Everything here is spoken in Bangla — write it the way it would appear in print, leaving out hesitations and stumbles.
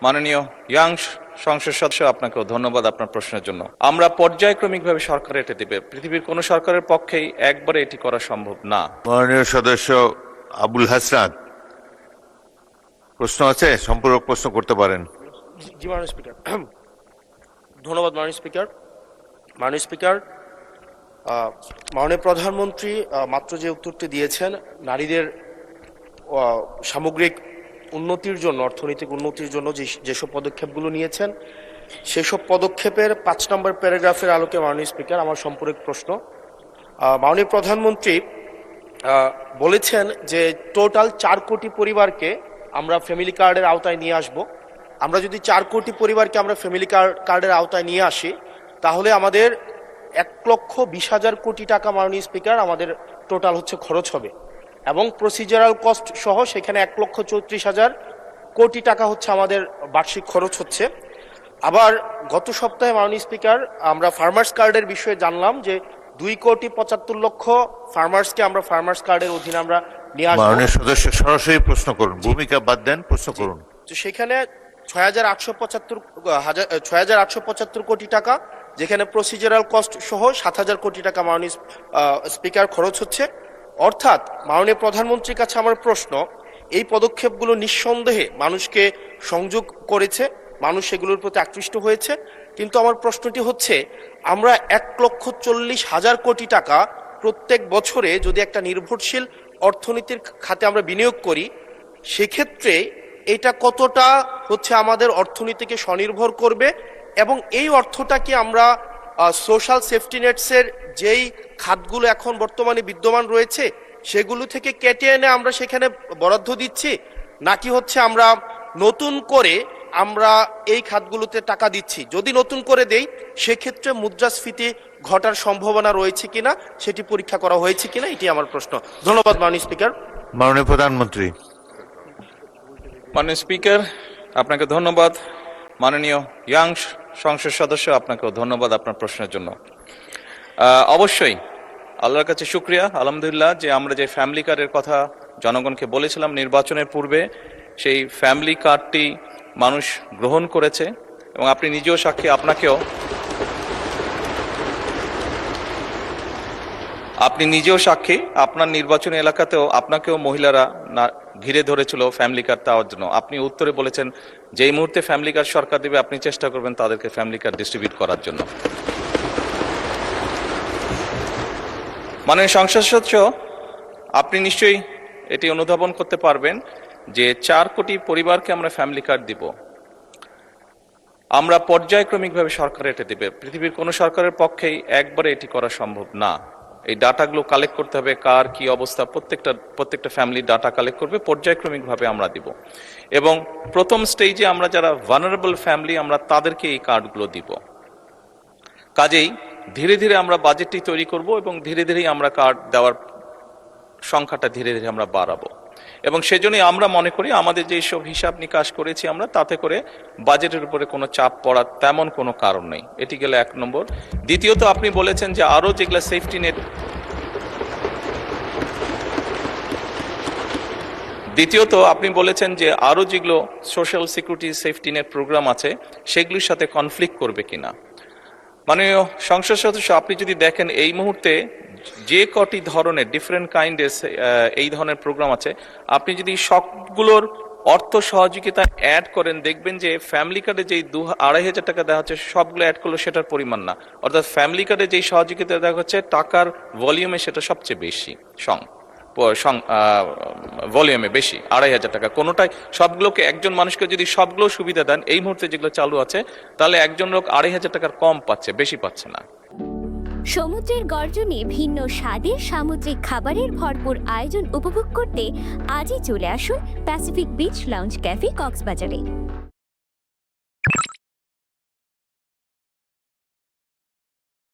মাননীয় ইয়াং সংসদ সদস্য, আপনাকেও ধন্যবাদ আপনার প্রশ্নের জন্য। আমরা পর্যায়ক্রমিকভাবে সরকার এটা দেবে, পৃথিবীর কোনো সরকারের পক্ষেই একবারে এটি করা সম্ভব না। মাননীয় সদস্য আবুল হাসনাত, প্রশ্ন আছে? সম্পূরক প্রশ্ন করতে পারেন। জি মাননীয় স্পিকার, ধন্যবাদ মাননীয় স্পিকার। মাননীয় স্পিকার, মাননীয় প্রধানমন্ত্রী মাত্র যে উত্তরটি দিয়েছেন, নারীদের সামগ্রিক উন্নতির জন্য, অর্থনৈতিক উন্নতির জন্য যেসব পদক্ষেপগুলো নিয়েছেন, সেসব পদক্ষেপের 5 নম্বর প্যারাগ্রাফের আলোকে মাননীয় স্পিকার আমার সম্পূরক প্রশ্ন। মাননীয় প্রধানমন্ত্রী বলেছেন যে টোটাল 4 কোটি পরিবারকে আমরা ফ্যামিলি কার্ডের আওতায় নিয়ে আসব। আমরা যদি 4 কোটি পরিবারকে আমরা ফ্যামিলি কার্ডের আওতায় নিয়ে আসি, তাহলে আমাদের 1,20,000 কোটি টাকা মাননীয় স্পিকার আমাদের টোটাল হচ্ছে খরচ হবে, এবং প্রসিজারাল কস্ট সহ সেখানে 1,34,000 কোটি টাকা হচ্ছে আমাদের বার্ষিক খরচ হচ্ছে। আবার গত সপ্তাহে মাননীয় স্পিকার আমরা ফার্মার্স কার্ডের বিষয়ে জানলাম যে 2,75,00,000 ফার্মার্সকে আমরা ফার্মার্স কার্ডের অধীনে আমরা নিয়ে আসবো। মাননীয় সদস্য সরাসরি প্রশ্ন করুন, ভূমিকা বাদ দেন, প্রশ্ন করুন। তো সেখানে 6,875 কোটি টাকা, যেখানে প্রসিজারাল কস্ট সহ 7,000 কোটি টাকা মাননীয় স্পিকার খরচ হচ্ছে। অর্থাৎ মাননীয় প্রধানমন্ত্রীর কাছে আমার প্রশ্ন, এই পদক্ষেপগুলো নিঃসন্দেহে মানুষকে সংযোগ করেছে, মানুষ এগুলোর প্রতি আকৃষ্ট হয়েছে, কিন্তু আমার প্রশ্নটি হচ্ছে, আমরা 1,40,000 কোটি টাকা প্রত্যেক বছরে যদি একটা নির্ভরশীল অর্থনীতির খাতে আমরা বিনিয়োগ করি, সেক্ষেত্রে এটা কতটা হচ্ছে আমাদের অর্থনীতিকে স্বনির্ভর করবে, এবং এই অর্থটাকে আমরা সোশ্যাল সেফটি নেটসের যেই খাতগুলো এখন বর্তমানে বিদ্যমান রয়েছে সেগুলো থেকে কেটে এনে আমরা সেখানে বরাদ্দ দিচ্ছি, নাকি হচ্ছে আমরা নতুন করে আমরা এই খাতগুলোতে টাকা দিচ্ছি? যদি নতুন করে দেই, সেক্ষেত্রে মুদ্রাস্ফীতি ঘটার সম্ভাবনা রয়েছে কিনা সেটি পরীক্ষা করা হয়েছে কিনা, এটি আমার প্রশ্ন। ধন্যবাদ মাননীয় স্পিকার। মাননীয় প্রধানমন্ত্রী। মাননীয় স্পিকার, আপনাকে ধন্যবাদ। মাননীয় ইয়াং সংসদ সদস্য, আপনাকেও ধন্যবাদ আপনার প্রশ্নের জন্য। অবশ্যই আল্লাহর কাছে শুকরিয়া, আলহামদুলিল্লাহ, যে আমরা যে ফ্যামিলি কার্ডের কথা জনগণকে বলেছিলাম নির্বাচনের পূর্বে, সেই ফ্যামিলি কার্ডটি মানুষ গ্রহণ করেছে, এবং আপনি নিজেও সাক্ষী, আপনি নিজেও সাক্ষী, আপনার নির্বাচনী এলাকাতেও আপনাকেও মহিলারা ঘিরে ধরেছিল ফ্যামিলি কার্ড দেওয়ার জন্য। আপনি উত্তরে বলেছেন যেই মুহূর্তে ফ্যামিলি কার্ড সরকার দেবে আপনি চেষ্টা করবেন তাদেরকে ফ্যামিলি কার্ড ডিস্ট্রিবিউট করার জন্য। মাননীয় সংসদ সদস্য, আপনি নিশ্চয়ই এটি অনুধাবন করতে পারবেন যে 4 কোটি পরিবারকে আমরা ফ্যামিলি কার্ড দিব। আমরা পর্যায়ক্রমিকভাবে সরকার এটা দেবে, পৃথিবীর কোনো সরকারের পক্ষেই একবারে এটি করা সম্ভব না। এই ডাটাগুলো কালেক্ট করতে হবে, কার কি অবস্থা, প্রত্যেকটা ফ্যামিলি ডাটা কালেক্ট করবে, পর্যায়ক্রমিকভাবে আমরা দিব। এবং প্রথম স্টেজে আমরা যারা ভালনারেবল ফ্যামিলি, আমরা তাদেরকে এই কার্ডগুলো দিব। কাজেই ধীরে ধীরে আমরা বাজেটটি তৈরি করব, এবং ধীরে ধীরেই আমরা কার্ড দেওয়ার সংখ্যাটা ধীরে ধীরে আমরা বাড়াবো। এবং সেজন্যই আমরা মনে করি আমাদের যে সব হিসাব নিকাশ করেছি আমরা, তাতে করে বাজেটের উপরে কোনো চাপ পড়ার তেমন কোনো কারণ নেই। এটি গেলে 1 নম্বর। দ্বিতীয়ত, আপনি বলেছেন যে আরো যেগুলো সেফটি নেট, যেগুলো social security safety net program আছে সেগুলির সাথে কনফ্লিক্ট করবে কিনা। মাননীয় সংসদ সদস্য, আপনি যদি দেখেন এই মুহূর্তে যে কটি ধরনের ডিফারেন্ট কাইন্ডের এই ধরনের প্রোগ্রাম আছে, আপনি যদি সবগুলোর অর্থ সহযোগিতা অ্যাড করেন, দেখবেন যে ফ্যামিলি কার্ডে যেই 2,500 টাকা দেওয়া হচ্ছে সবগুলো অ্যাড করলে সেটার পরিমাণ না। অর্থাৎ ফ্যামিলি কার্ডে যেই সহযোগিতা দেওয়া হচ্ছে টাকার ভলিউমে সেটা সবচেয়ে বেশি, ভলিউমে বেশি, 2,500 টাকা কোনোটাই। সবগুলোকে একজন মানুষকে যদি সবগুলো সুবিধা দেন এই মুহূর্তে যেগুলো চালু আছে, তাহলে একজন লোক 2,500 টাকার কম পাচ্ছে, বেশি পাচ্ছে না। সমুদ্রের গর্জনে ভিন্ন স্বাদের সামুদ্রিক খাবারের ভরপুর আয়োজন উপভোগ করতে আজই চলে আসুন প্যাসিফিক বিচ লাউঞ্জ ক্যাফে কক্সবাজারে।